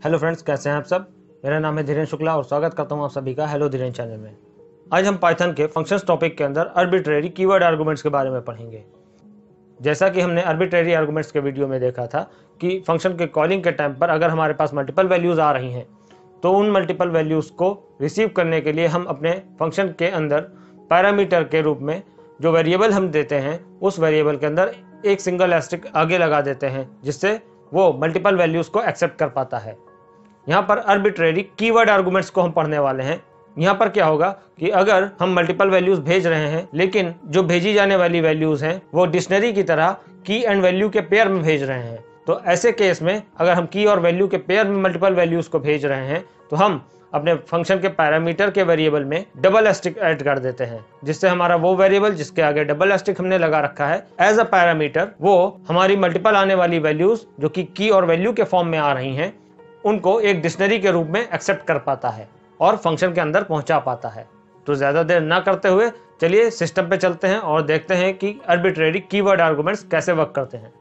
Hello friends, कैसे हैं आप सब। मेरा नाम है धीरेन्द्र शुक्ला और स्वागत करता हूं आप सभी का हेलो धीरेन्द्र चैनल में। आज हम पाइथन के फंक्शंस टॉपिक के अंदर आर्बिट्रेरी कीवर्ड आर्गुमेंट्स के बारे में पढ़ेंगे। जैसा कि हमने आर्बिट्रेरी आर्गुमेंट्स के वीडियो में देखा था कि फंक्शन के कॉलिंग के टाइम पर अगर हमारे पास मल्टीपल वैल्यूज आ रही हैं तो उन मल्टीपल वैल्यूज को रिसीव करने के लिए हम अपने फंक्शन के अंदर पैरामीटर के रूप में जो वेरिएबल हम देते हैं उस वेरिएबल के अंदर एक सिंगल एस्टेरिस्क आगे लगा देते हैं, जिससे वो मल्टीपल वैल्यूज को एक्सेप्ट कर पाता है। यहाँ पर आर्बिट्रेरी कीवर्ड आर्गुमेंट्स को हम पढ़ने वाले हैं। यहाँ पर क्या होगा कि अगर हम मल्टीपल वैल्यूज भेज रहे हैं लेकिन जो भेजी जाने वाली वैल्यूज हैं वो डिक्शनरी की तरह की एंड वैल्यू के पेयर में भेज रहे हैं, तो ऐसे केस में अगर हम की और वैल्यू के पेयर में मल्टीपल वैल्यूज को भेज रहे हैं तो हम अपने फंक्शन के पैरामीटर के वेरिएबल में डबल एस्टेरिस्क ऐड कर देते हैं, जिससे हमारा वो वेरिएबल जिसके आगे डबल एस्टेरिस्क हमने लगा रखा है एज अ पैरामीटर वो हमारी मल्टीपल आने वाली वैल्यूज जो कि की और वैल्यू के फॉर्म में आ रही हैं उनको एक डिक्शनरी के रूप में एक्सेप्ट कर पाता है और फंक्शन के अंदर पहुंचा पाता है। तो ज्यादा देर ना करते हुए चलिए सिस्टम पे चलते हैं और देखते हैं कि आर्बिट्रेरी कीवर्ड आर्गुमेंट्स कैसे वर्क करते हैं।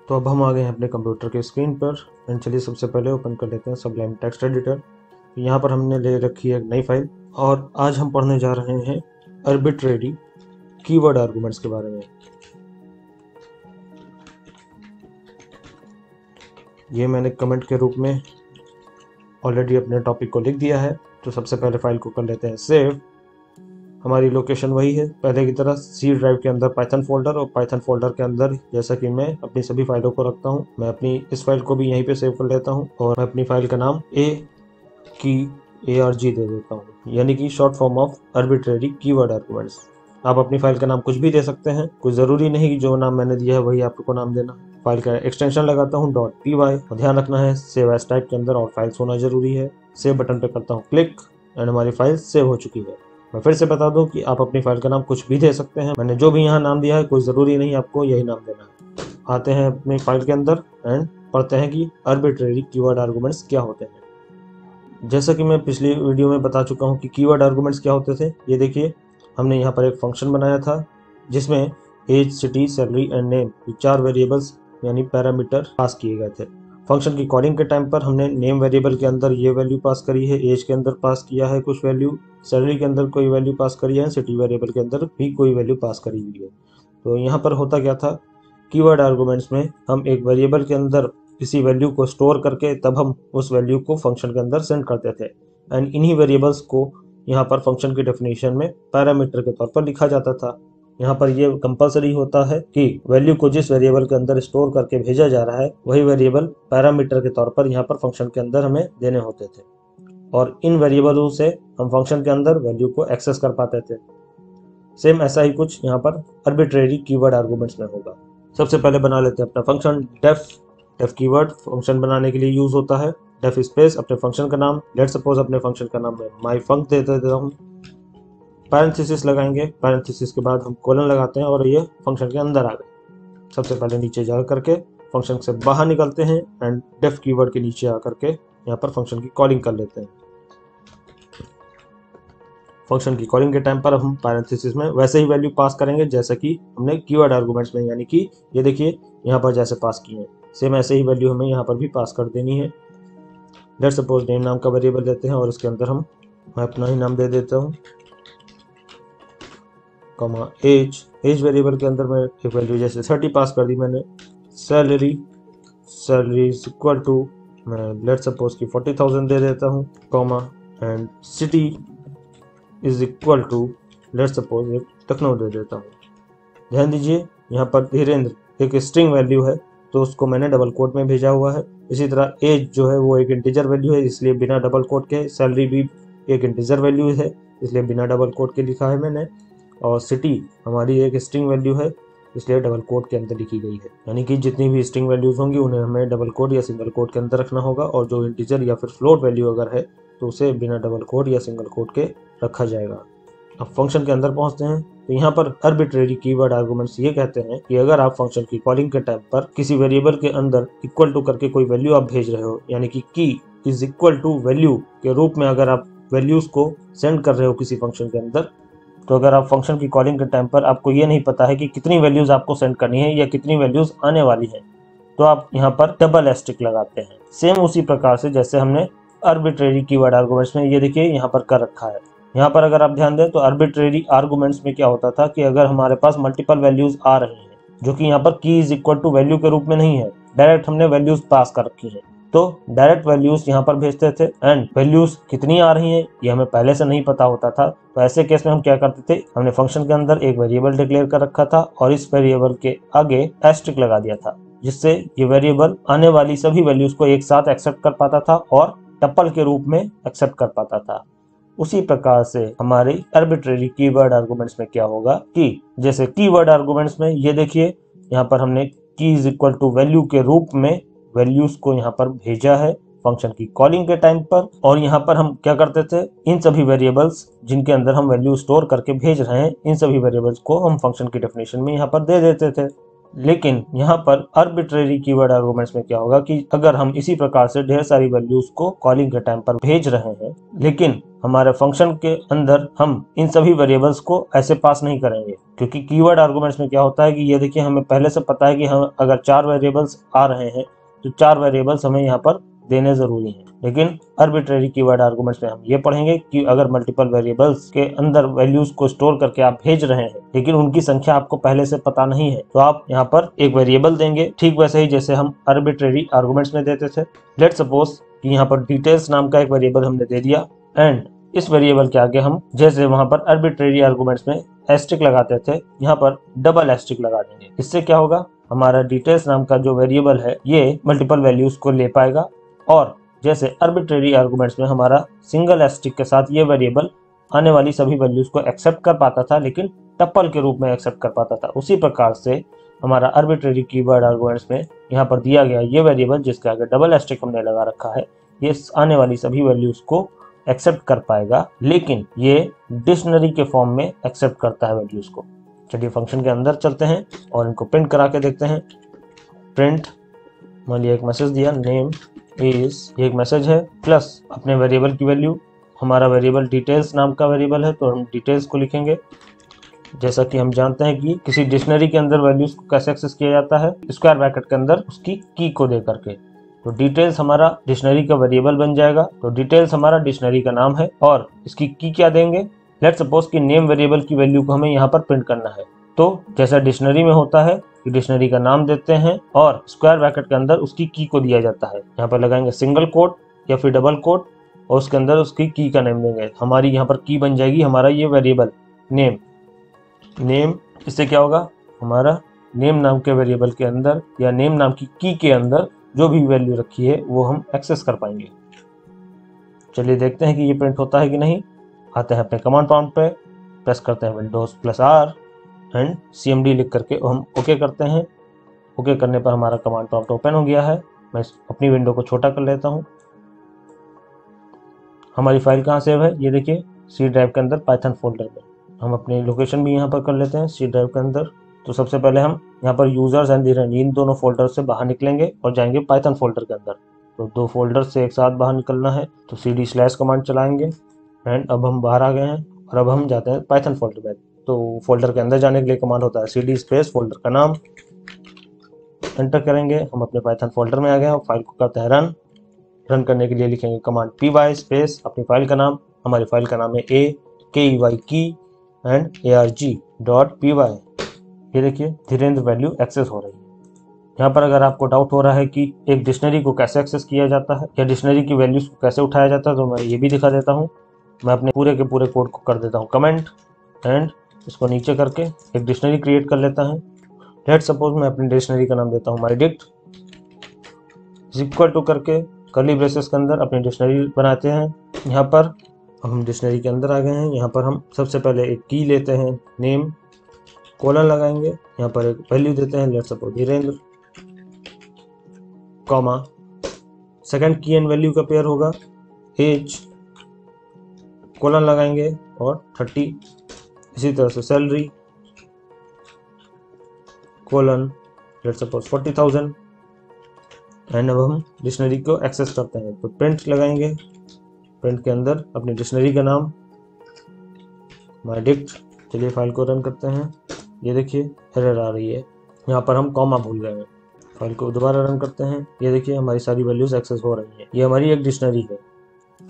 तो अब हम आ गए हैं अपने कंप्यूटर के स्क्रीन पर एंड चलिए सबसे पहले ओपन कर लेते हैं सबलाइम टेक्स्ट एडिटर। यहाँ पर हमने ले रखी है एक नई फाइल और आज हम पढ़ने जा रहे हैं आर्बिट्रेरी कीवर्ड आर्गुमेंट्स के बारे में। ये मैंने कमेंट के रूप में ऑलरेडी अपने टॉपिक को लिख दिया है। तो सबसे पहले फाइल को कर लेते हैं सेव। हमारी लोकेशन वही है पहले की तरह, सी ड्राइव के अंदर पाइथन फोल्डर, और पाइथन फोल्डर के अंदर जैसा कि मैं अपनी सभी फाइलों को रखता हूँ, मैं अपनी इस फाइल को भी यहीं पे सेव कर लेता हूँ और मैं अपनी फाइल का नाम ARG दे देता हूँ, यानी कि short form of arbitrary keyword arguments. आप अपनी फाइल का नाम कुछ भी दे सकते हैं, कोई ज़रूरी नहीं कि जो नाम मैंने दिया है वही आपको नाम देना। फाइल का एक्सटेंशन लगाता हूँ .py और ध्यान रखना है सेव एज टाइप के अंदर और फाइल्स होना जरूरी है। सेव बटन पे करता हूँ क्लिक एंड हमारी फाइल सेव हो चुकी है। मैं फिर से बता दूं कि आप अपनी फाइल का नाम कुछ भी दे सकते हैं, मैंने जो भी यहाँ नाम दिया है कोई ज़रूरी नहीं आपको यही नाम देना है। आते हैं अपनी फाइल के अंदर एंड पढ़ते हैं कि आर्बिट्रेरी कीवर्ड आर्गुमेंट्स क्या होते हैं। जैसा कि मैं पिछली वीडियो में बता चुका हूँ कि कीवर्ड आर्गुमेंट्स क्या होते थे। ये देखिए, हमने यहाँ पर एक फंक्शन बनाया था जिसमें age, city, salary and name ये 4 वेरिएबल्स यानी पैरामीटर पास किए गए थे। फंक्शन की कॉलिंग के टाइम पर हमने नेम वेरिएबल के अंदर ये वैल्यू पास करी है, एज के अंदर पास किया है कुछ वैल्यू, सैलरी के अंदर कोई वैल्यू पास करी है, सिटी वेरिएबल के अंदर भी कोई वैल्यू पास करी हुई है। तो यहाँ पर होता क्या था, कीवर्ड आर्गुमेंट्स में हम एक वेरिएबल के अंदर किसी वैल्यू को स्टोर करके तब हम उस वैल्यू को फंक्शन के अंदर सेंड करते थे एंड इन्हीं वेरिएबल्स को यहाँ पर फंक्शन की डेफिनेशन में पैरामीटर के तौर पर लिखा जाता था। यहाँ पर यह कंपलसरी होता है कि वैल्यू को जिस वेरिएबल के अंदर स्टोर करके भेजा जा रहा है वही वेरिएबल पैरामीटर के तौर पर यहाँ पर फंक्शन के अंदर हमें देने होते थे और इन वेरिएबलों से हम फंक्शन के अंदर वैल्यू को एक्सेस कर पाते थे। सेम ऐसा ही कुछ यहाँ पर आर्बिट्रेरी कीवर्ड आर्गुमेंट्स में होगा। सबसे पहले बना लेते हैं अपना फंक्शन। डेफ कीवर्ड फंक्शन बनाने के लिए यूज होता है। डेफ स्पेस अपने फंक्शन का नाम, लेट सपोज अपने फंक्शन का नाम मैं माई फंक दे देता हूँ। पैरेंथेसिस लगाएंगे, पैरेंथेसिस के बाद हम कोलन लगाते हैं और ये फंक्शन के अंदर आ गए। सबसे पहले नीचे जा करके फंक्शन से बाहर निकलते हैं एंड डेफ कीवर्ड के नीचे आकर के यहाँ पर फंक्शन की कॉलिंग कर लेते हैं। फंक्शन की कॉलिंग के टाइम पर हम पैरेंथेसिस में वैसे ही वैल्यू पास करेंगे जैसा कि हमने कीवर्ड आर्गुमेंट्स में, यानी कि ये देखिए यहाँ पर जैसे पास किए हैं सेम ऐसे ही वैल्यू हमें यहाँ पर भी पास कर देनी है। लेट सपोज नेम नाम का वेरिएबल लेते हैं और उसके अंदर मैं अपना ही नाम दे देता हूँ, कॉमा एज वेरिएबल के अंदर मैं एक वैल्यू जैसे 30 पास कर दी मैंने। सैलरी इज इक्वल टू मैं लेट सपोज की 40,000 दे देता हूँ, comma and city is equal to let suppose एक लखनऊ दे देता हूँ। ध्यान दीजिए यहाँ पर धीरेन्द्र एक स्ट्रिंग वैल्यू है तो उसको मैंने डबल कोट में भेजा हुआ है। इसी तरह एज जो है वो एक इंटीजर वैल्यू है इसलिए बिना डबल कोट के, सैलरी भी एक इंटीजर वैल्यू है इसलिए बिना डबल कोट के लिखा है मैंने, और सिटी हमारी एक स्ट्रिंग वैल्यू है इसलिए डबल कोट के अंदर लिखी गई है। यानी कि जितनी भी स्ट्रिंग वैल्यूज होंगी उन्हें हमें डबल कोट या सिंगल कोट के अंदर रखना होगा और जो इंटीजर या फिर फ्लोट वैल्यू अगर है तो उसे बिना डबल कोट या सिंगल कोट के रखा जाएगा। अब फंक्शन के अंदर पहुंचते हैं तो यहाँ पर आर्बिट्रेरी कीवर्ड आर्गुमेंट्स ये कहते हैं कि अगर आप फंक्शन की कॉलिंग के टाइम पर किसी वेरिएबल के अंदर इक्वल टू करके कोई वैल्यू आप भेज रहे हो, यानी कि की इज इक्वल टू वैल्यू के रूप में अगर आप वैल्यूज को सेंड कर रहे हो किसी फंक्शन के अंदर, तो अगर आप फंक्शन की कॉलिंग के टाइम पर आपको ये नहीं पता है कि कितनी वैल्यूज आपको सेंड करनी है या कितनी वैल्यूज आने वाली है, तो आप यहाँ पर डबल एस्टिक लगाते हैं। सेम उसी प्रकार से जैसे हमने आर्बिट्रेरी कीवर्ड आर्गुमेंट्स में ये देखिए यहाँ पर कर रखा है। यहाँ पर अगर आप ध्यान दें तो आर्बिट्रेरी आर्गुमेंट्स में क्या होता था कि अगर हमारे पास मल्टीपल वैल्यूज आ रही हैं, जो कि यहाँ पर की इज इक्वल टू वैल्यू के रूप में नहीं है, डायरेक्ट हमने वैल्यूज पास कर रखी है, तो डायरेक्ट वैल्यूज यहाँ पर भेजते थे एंड वैल्यूज कितनी आ रही हैं ये हमें पहले से नहीं पता होता था। तो ऐसे केस में हम क्या करते थे, हमने फंक्शन के अंदर एक वेरिएबल डिक्लेयर कर रखा था और इस वेरिएबल के आगे एस्ट्रिक लगा दिया था, जिससे ये वेरिएबल आने वाली सभी वैल्यूज को एक साथ एक्सेप्ट कर पाता था और टप्पल के रूप में एक्सेप्ट कर पाता था। उसी प्रकार से हमारे आर्बिट्रेरी कीवर्ड आर्गुमेंट्स में क्या होगा कि जैसे कीवर्ड आर्गुमेंट्स में ये देखिए यहाँ पर हमने की इज इक्वल टू वैल्यू के रूप में वैल्यूज को यहाँ पर भेजा है फंक्शन की कॉलिंग के टाइम पर, और यहाँ पर हम क्या करते थे, इन सभी वेरिएबल्स जिनके अंदर हम वैल्यू स्टोर करके भेज रहे हैं, इन सभी वेरिएबल्स को हम फंक्शन की डेफिनेशन में यहाँ पर दे देते थे। लेकिन यहाँ पर आर्बिट्रेरी कीवर्ड आर्गुमेंट्स में क्या होगा कि अगर हम इसी प्रकार से ढेर सारी वैल्यूज को कॉलिंग के टाइम पर भेज रहे हैं, लेकिन हमारे फंक्शन के अंदर हम इन सभी वेरिएबल्स को ऐसे पास नहीं करेंगे, क्योंकि कीवर्ड आर्गुमेंट्स में क्या होता है कि ये देखिए हमें पहले से पता है कि हम अगर 4 वेरिएबल्स आ रहे हैं तो 4 वेरिएबल्स हमें यहाँ पर देने जरूरी है। लेकिन आर्बिट्रेरी कीवर्ड आर्गुमेंट्स में हम ये पढ़ेंगे कि अगर मल्टीपल वेरिएबल्स के अंदर वैल्यूज को स्टोर करके आप भेज रहे हैं लेकिन उनकी संख्या आपको पहले से पता नहीं है, तो आप यहाँ पर एक वेरिएबल देंगे, ठीक वैसे ही जैसे हम आर्बिट्रेरी आर्गुमेंट्स में देते थे। लेट्स सपोज कि यहाँ पर डिटेल्स नाम का एक वेरिएबल हमने दे दिया एंड इस वेरिएबल के आगे हम जैसे वहां पर आर्बिट्रेरी आर्गुमेंट्स में एस्ट्रिक लगाते थे, यहाँ पर डबल एस्ट्रिक लगा देंगे। इससे क्या होगा, हमारा डिटेल्स नाम का जो वेरिएबल है ये मल्टीपल वैल्यूज को ले पाएगा, और जैसे आर्बिट्रेरी आर्गुमेंट्स में हमारा सिंगल एस्ट्रिक के साथ ये वेरिएबल आने वाली सभी वैल्यूज को एक्सेप्ट कर पाता था लेकिन टप्पल के रूप में एक्सेप्ट कर पाता था, उसी प्रकार से हमारा आर्बिट्रेरी कीवर्ड आर्गुमेंट्स में यहाँ पर दिया गया ये वेरिएबल जिसके आगे डबल एस्ट्रिक हमने लगा रखा है, ये आने वाली सभी वैल्यूज को एक्सेप्ट कर पाएगा, लेकिन ये डिक्शनरी के फॉर्म में एक्सेप्ट करता है वैल्यूज को। चलिए फंक्शन के अंदर चलते हैं और इनको प्रिंट करा के देखते हैं। प्रिंट, मान लिया एक मैसेज दिया नेम इज, एक मैसेज है, प्लस अपने वेरिएबल की वैल्यू, हमारा वेरिएबल डिटेल्स नाम का वेरिएबल है तो हम डिटेल्स को लिखेंगे। जैसा कि हम जानते हैं कि किसी डिक्शनरी के अंदर वैल्यूज को कैसे एक्सेस किया जाता है, स्क्वायर ब्रैकेट के अंदर उसकी की को दे करके, तो डिटेल्स हमारा डिक्शनरी का वेरिएबल बन जाएगा। तो डिटेल्स हमारा डिक्शनरी का नाम है और इसकी की क्या देंगे, लेट्स सपोज कि नेम वेरिएबल की वैल्यू को हमें यहाँ पर प्रिंट करना है, तो जैसा डिक्शनरी में होता है कि डिक्शनरी का नाम देते हैं और स्क्वायर ब्रैकेट के अंदर उसकी की को दिया जाता है। यहाँ पर लगाएंगे सिंगल कोट या फिर डबल कोट और उसके अंदर उसकी की का नेम देंगे। हमारी यहाँ पर की बन जाएगी हमारा ये वेरिएबल नेम। नेम, इससे क्या होगा, हमारा नेम नाम के वेरिएबल के अंदर या नेम नाम की के अंदर जो भी वैल्यू रखी है वो हम एक्सेस कर पाएंगे। चलिए देखते हैं कि ये प्रिंट होता है कि नहीं। आते हैं अपने कमांड प्रॉम्प्ट पे, प्रेस करते हैं Windows+R एंड CMD लिख करके हम ओके करते हैं। ओके करने पर हमारा कमांड प्रॉम्प्ट ओपन हो गया है। मैं अपनी विंडो को छोटा कर लेता हूँ। हमारी फाइल कहाँ सेव है, ये देखिए सी ड्राइव के अंदर पाइथन फोल्डर में। हम अपनी लोकेशन भी यहाँ पर कर लेते हैं सी ड्राइव के अंदर। तो सबसे पहले हम यहाँ पर यूजर्स एंड इन दोनों फोल्डर से बाहर निकलेंगे और जाएंगे पाइथन फोल्डर के अंदर। तो 2 फोल्डर से एक साथ बाहर निकलना है, तो cd/ कमांड चलाएंगे एंड अब हम बाहर आ गए हैं और अब हम जाते हैं पाइथन फोल्डर में। तो फोल्डर के अंदर जाने के लिए कमांड होता है cd/ फोल्डर का नाम, एंटर करेंगे। हम अपने पाइथन फोल्डर में आ गए और फाइल को करते हैं रन। रन करने के लिए लिखेंगे कमांड py अपनी फाइल का नाम। हमारी फाइल का नाम है AKEY एंड ARG.py। ये देखिए धीरेन्द्र वैल्यू एक्सेस हो रही है। यहाँ पर अगर आपको डाउट हो रहा है कि एक डिक्शनरी को कैसे एक्सेस किया जाता है या डिक्शनरी की वैल्यूज को कैसे उठाया जाता है, तो मैं ये भी दिखा देता हूँ। मैं अपने पूरे के पूरे कोड को कर देता हूँ कमेंट एंड इसको नीचे करके एक डिक्शनरी क्रिएट कर लेता है। लेट्स सपोज मैं अपनी डिक्शनरी का नाम देता हूँ mydict इक्वल टू करके कर्ली ब्रेसेस के अंदर अपनी डिक्शनरी बनाते हैं। यहाँ पर हम डिक्शनरी के अंदर आ गए हैं। यहाँ पर हम सबसे पहले एक की लेते हैं नेम, कोलन लगाएंगे, यहाँ पर एक वैल्यू देते हैं let's suppose Dhirendra, comma, second की एंड वैल्यू का पेयर होगा एज, कोलन लगाएंगे और 30। इसी तरह से salary, colon let's suppose 40,000 and अब हम डिक्शनरी को एक्सेस करते हैं। तो प्रिंट लगाएंगे प्रिंट के अंदर अपनी डिक्शनरी का नाम mydict। चलिए फाइल को रन करते हैं। ये देखिए एरर आ रही है, यहाँ पर हम कॉमा भूल गए हैं। फाइल को दोबारा रन करते हैं। ये देखिए हमारी सारी वैल्यूज एक्सेस हो रही हैं। ये हमारी एक डिक्शनरी है।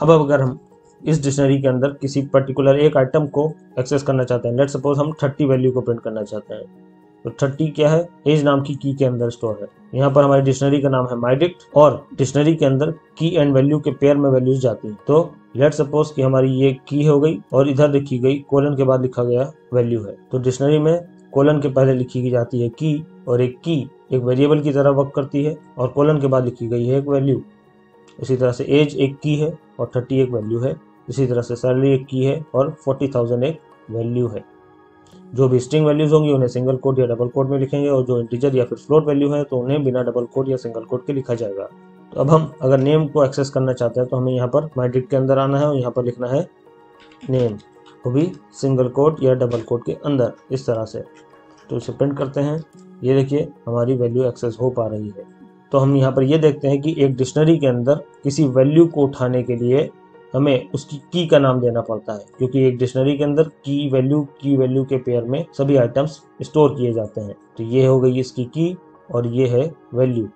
अब अगर हम इस डिक्शनरी के अंदर किसी पर्टिकुलर एक आइटम को एक्सेस करना चाहते हैं, लेट सपोज हम 30 वैल्यू को प्रिंट करना चाहते हैं, तो 30 क्या है, एज नाम की के अंदर स्टोर है। यहाँ पर हमारी डिक्शनरी का नाम है mydict और डिक्शनरी के अंदर की एंड वैल्यू के पेयर में वैल्यूज जाती हैं। तो लेट सपोज कि हमारी ये की हो गई और इधर लिखी गई कोलन के बाद लिखा गया वैल्यू है। तो डिक्शनरी में कोलन के पहले लिखी जाती है की, और की एक वेरिएबल की तरह वर्क करती है और कोलन के बाद लिखी गई है एक वैल्यू। इसी तरह से एज एक की है और 30 एक वैल्यू है। इसी तरह से सैलरी एक की है और 40,000 एक वैल्यू है। जो भी स्ट्रिंग वैल्यूज होंगी उन्हें सिंगल कोट या डबल कोट में लिखेंगे, और जो इंटीजर या फिर फ्लोट वैल्यू है तो उन्हें बिना डबल कोट या सिंगल कोट के लिखा जाएगा। तो अब हम अगर नेम को एक्सेस करना चाहते हैं तो हमें यहाँ पर mydict के अंदर आना है और यहाँ पर लिखना है नेम, वो भी सिंगल कोट या डबल कोट के अंदर, इस तरह से। तो इसे प्रिंट करते हैं। ये देखिए हमारी वैल्यू एक्सेस हो पा रही है। तो हम यहाँ पर ये देखते हैं कि एक डिक्शनरी के अंदर किसी वैल्यू को उठाने के लिए हमें उसकी की का नाम देना पड़ता है, क्योंकि एक डिक्शनरी के अंदर की वैल्यू के पेयर में सभी आइटम्स स्टोर किए जाते हैं। तो ये हो गई इसकी की और ये है वैल्यू।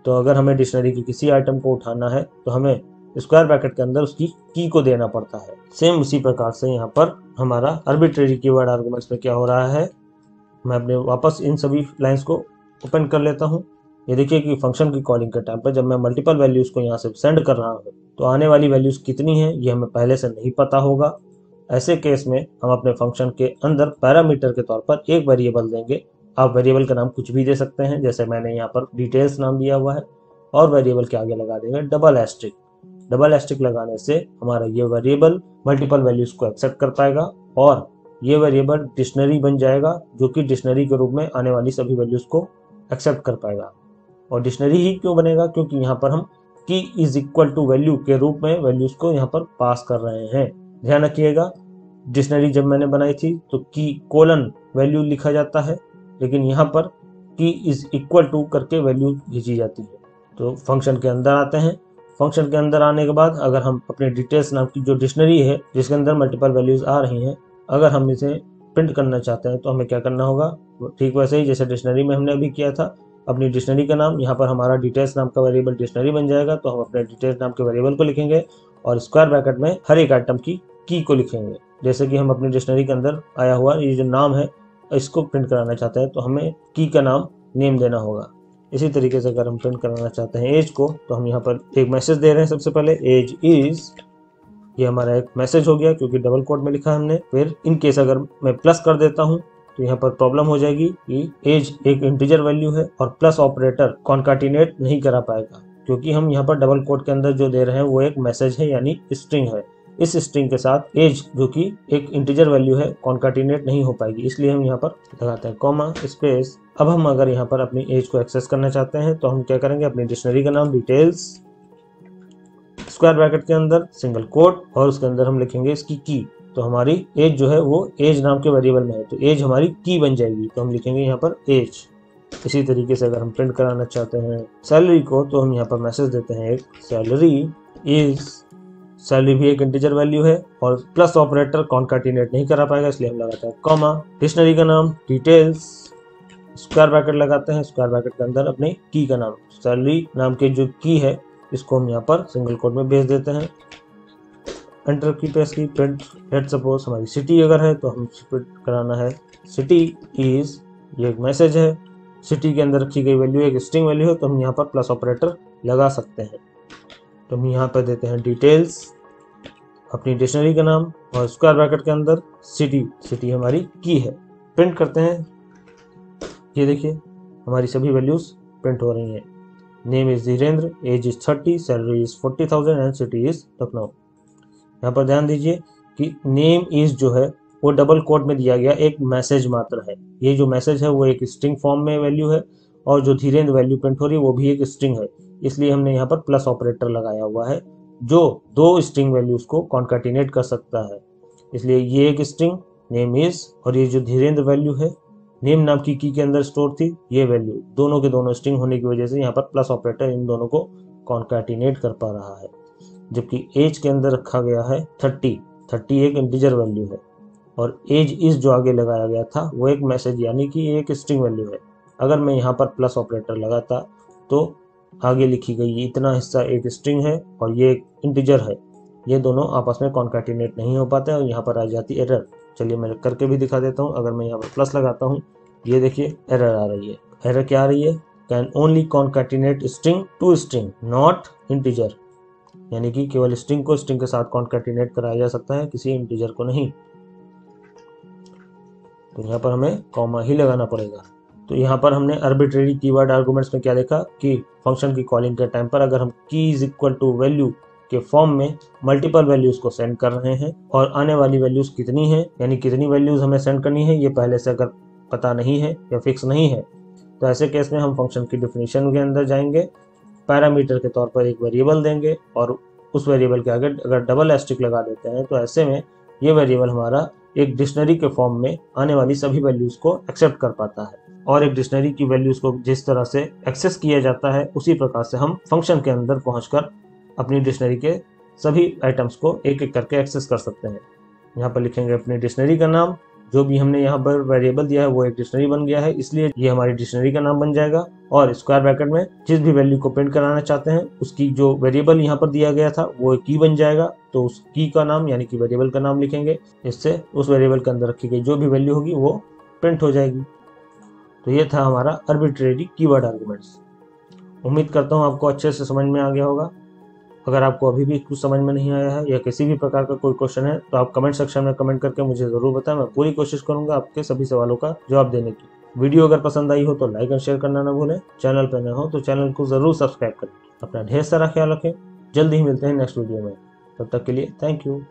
तो अगर हमें डिक्शनरी की किसी आइटम को उठाना है तो हमें स्क्वायर ब्रैकेट के अंदर उसकी की को देना पड़ता है। सेम उसी प्रकार से यहाँ पर हमारा आर्बिट्रेरी कीवर्ड आर्गुमेंट्स में क्या हो रहा है, मैं अपने वापस इन सभी लाइंस को ओपन कर लेता हूँ। ये देखिए कि फंक्शन की कॉलिंग के टाइम पर जब मैं मल्टीपल वैल्यूज को यहाँ से सेंड कर रहा हूँ तो आने वाली वैल्यूज कितनी है ये हमें पहले से नहीं पता होगा। ऐसे केस में हम अपने फंक्शन के अंदर पैरामीटर के तौर पर एक वेरिएबल देंगे। आप वेरिएबल का नाम कुछ भी दे सकते हैं, जैसे मैंने यहाँ पर डिटेल्स नाम दिया हुआ है, और वेरिएबल के आगे लगा देंगे डबल एस्ट्रिक। डबल एस्ट्रिक लगाने से हमारा ये वेरिएबल मल्टीपल वैल्यूज को एक्सेप्ट कर पाएगा और ये वेरिएबल डिक्शनरी बन जाएगा, जो कि डिक्शनरी के रूप में आने वाली सभी वैल्यूज को एक्सेप्ट कर पाएगा। और डिक्शनरी ही क्यों बनेगा, क्योंकि यहाँ पर हम की इज इक्वल टू वैल्यू के रूप में वैल्यूज को यहाँ पर पास कर रहे हैं। ध्यान रखिएगा, डिक्शनरी जब मैंने बनाई थी तो की कोलन वैल्यू लिखा जाता है, लेकिन यहाँ पर की इज इक्वल टू करके वैल्यू भेजी जाती है। तो फंक्शन के अंदर आते हैं। फंक्शन के अंदर आने के बाद अगर हम अपने डिटेल्स नाम की जो डिक्शनरी है जिसके अंदर मल्टीपल वैल्यूज आ रही हैं, अगर हम इसे प्रिंट करना चाहते हैं तो हमें क्या करना होगा, ठीक वैसे ही जैसे डिक्शनरी में हमने अभी किया था। अपनी डिक्शनरी का नाम, यहाँ पर हमारा डिटेल्स नाम का वेरिएबल डिक्शनरी बन जाएगा, तो हम अपने डिटेल्स नाम के वेरिएबल को लिखेंगे और स्क्वायर ब्रैकेट में हर एक आइटम की को लिखेंगे। जैसे कि हम अपनी डिक्शनरी के अंदर आया हुआ ये जो नाम है इसको प्रिंट कराना चाहते हैं तो हमें की का नाम नेम देना होगा। इसी तरीके से अगर हम प्रिंट कराना चाहते हैं एज को, तो हम यहाँ पर एक मैसेज दे रहे हैं। सबसे पहले एज इज, ये हमारा एक मैसेज हो गया क्योंकि डबल कोट में लिखा है हमने। फिर इन केस अगर मैं प्लस कर देता हूँ तो यहाँ पर प्रॉब्लम हो जाएगी कि एज एक इंटीजर वैल्यू है और प्लस ऑपरेटर कॉन्काटिनेट नहीं करा पाएगा, क्योंकि हम यहाँ पर डबल कोट के अंदर जो दे रहे हैं वो एक मैसेज है यानी स्ट्रिंग है। इस स्ट्रिंग के साथ एज जो कि एक इंटीजर वैल्यू है कॉन्काटिनेट नहीं हो पाएगी, इसलिए हम यहाँ पर लगाते हैं कॉमा स्पेस। अब हम अगर यहाँ पर अपनी एज को एक्सेस करना चाहते हैं तो हम क्या करेंगे, अपनी डिक्शनरी का नाम डिटेल्स स्क्वायर ब्रैकेट के अंदर सिंगल कोट और उसके अंदर हम लिखेंगे इसकी की। तो हमारी एज जो है वो एज नाम के वेरिएबल में है, तो एज हमारी की बन जाएगी, तो हम लिखेंगे यहाँ पर एज। इसी तरीके से अगर हम प्रिंट कराना चाहते हैं सैलरी को, तो हम यहाँ पर मैसेज देते हैं एक सैलरी इज। सैलरी भी एक इंटीजर वैल्यू है और प्लस ऑपरेटर कॉन्काटिनेट नहीं करा पाएगा, इसलिए हम लगाते हैं कॉमा। डिक्शनरी का नाम डिटेल्स स्क्वायर ब्रैकेट लगाते हैं, स्क्वायर ब्रैकेट के अंदर अपने की का नाम, सैलरी नाम के जो की है इसको हम यहाँ पर सिंगल कोट में भेज देते हैं। एंटर की प्रेस की। प्रिंट लेट सपोज हमारी सिटी अगर है तो हम प्रिंट कराना है सिटी इज, ये एक मैसेज है। सिटी के अंदर रखी गई वैल्यू एक स्ट्रिंग वैल्यू है, तो हम यहाँ पर प्लस ऑपरेटर लगा सकते हैं। तो हम यहाँ पर देते हैं डिटेल्स अपनी डिक्शनरी का नाम और स्क्वायर ब्रैकेट के अंदर सिटी, सिटी हमारी की है। प्रिंट करते हैं। ये देखिए हमारी सभी वैल्यूज प्रिंट हो रही हैं। Name is Dhirendra, age is 30, salary is 40,000 and city is Lucknow. यहाँ पर ध्यान दीजिए कि नेम इज जो है वो डबल कोट में दिया गया एक मैसेज मात्र है। ये जो मैसेज है वो एक स्ट्रिंग फॉर्म में वैल्यू है और जो धीरेन्द्र वैल्यू प्रिंट हो रही है वो भी एक स्ट्रिंग है, इसलिए हमने यहाँ पर प्लस ऑपरेटर लगाया हुआ है जो दो स्ट्रिंग वैल्यूज को कॉन्काटिनेट कर सकता है। इसलिए ये एक स्ट्रिंग नेम इज और ये जो धीरेन्द्र वैल्यू है नेम नाम की के अंदर स्टोर थी, ये वैल्यू दोनों के दोनों स्ट्रिंग होने की वजह से यहाँ पर प्लस ऑपरेटर इन दोनों को कॉन्काटिनेट कर पा रहा है। जबकि एज के अंदर रखा गया है 30 एक इंटीजर वैल्यू है, और एज इस जो आगे लगाया गया था वो एक मैसेज यानी कि एक स्ट्रिंग वैल्यू है। अगर मैं यहाँ पर प्लस ऑपरेटर लगाता तो आगे लिखी गई इतना हिस्सा एक स्ट्रिंग है और ये एक इंटीजर है, ये दोनों आपस में कॉन्कैटिनेट नहीं हो पाते और यहाँ पर आ जाती एरर। चलिए मैं करके भी दिखा देता हूँ। अगर मैं यहाँ पर प्लस लगाता हूँ, ये देखिए एरर आ रही है। एरर क्या आ रही है? Can only concatenate string to string not integer, यानी कि केवल स्ट्रिंग को स्ट्रिंग के साथ कॉन्कैटिनेट कराया जा सकता है, किसी इंटीजर को नहीं। तो यहाँ पर हमें कॉमा ही लगाना पड़ेगा। तो यहाँ पर हमने आर्बिट्रेरी कीवर्ड आर्गुमेंट्स में क्या देखा कि फंक्शन की कॉलिंग के टाइम पर अगर हम की इज इक्वल टू वैल्यू के फॉर्म में मल्टीपल वैल्यूज को सेंड कर रहे हैं और आने वाली वैल्यूज कितनी है, यानी कितनी वैल्यूज हमें सेंड करनी है, ये पहले से अगर पता नहीं है या फिक्स नहीं है, तो ऐसे केस में हम फंक्शन की डिफिनीशन के अंदर जाएंगे, पैरामीटर के तौर पर एक वेरिएबल देंगे और उस वेरिएबल के आगे अगर डबल एस्ट्रिक लगा देते हैं तो ऐसे में ये वेरिएबल हमारा एक डिक्शनरी के फॉर्म में आने वाली सभी वैल्यूज को एक्सेप्ट कर पाता है। और एक डिक्शनरी की वैल्यूज को जिस तरह से एक्सेस किया जाता है उसी प्रकार से हम फंक्शन के अंदर पहुंचकर अपनी डिक्शनरी के सभी आइटम्स को एक एक करके एक्सेस कर सकते हैं। यहाँ पर लिखेंगे अपनी डिक्शनरी का नाम, जो भी हमने यहाँ पर वेरिएबल दिया है वो एक डिक्शनरी बन गया है, इसलिए ये हमारी डिक्शनरी का नाम बन जाएगा। और स्क्वायर ब्रैकेट में जिस भी वैल्यू को प्रिंट कराना चाहते हैं उसकी जो वेरिएबल यहाँ पर दिया गया था वो की बन जाएगा, तो उस की का नाम यानी कि वेरिएबल का नाम लिखेंगे, इससे उस वेरिएबल के अंदर रखी गई जो भी वैल्यू होगी वो प्रिंट हो जाएगी। तो ये था हमारा आर्बिट्रेरी कीवर्ड आर्गुमेंट्स। उम्मीद करता हूँ आपको अच्छे से समझ में आ गया होगा। अगर आपको अभी भी कुछ समझ में नहीं आया है या किसी भी प्रकार का कोई क्वेश्चन है तो आप कमेंट सेक्शन में कमेंट करके मुझे ज़रूर बताएं। मैं पूरी कोशिश करूंगा आपके सभी सवालों का जवाब देने की। वीडियो अगर पसंद आई हो तो लाइक और शेयर करना ना भूलें। चैनल पर नए हो तो चैनल को ज़रूर सब्सक्राइब करें। अपना ढेर सारा ख्याल रखें। जल्द ही मिलते हैं नेक्स्ट वीडियो में। तब तक के लिए थैंक यू।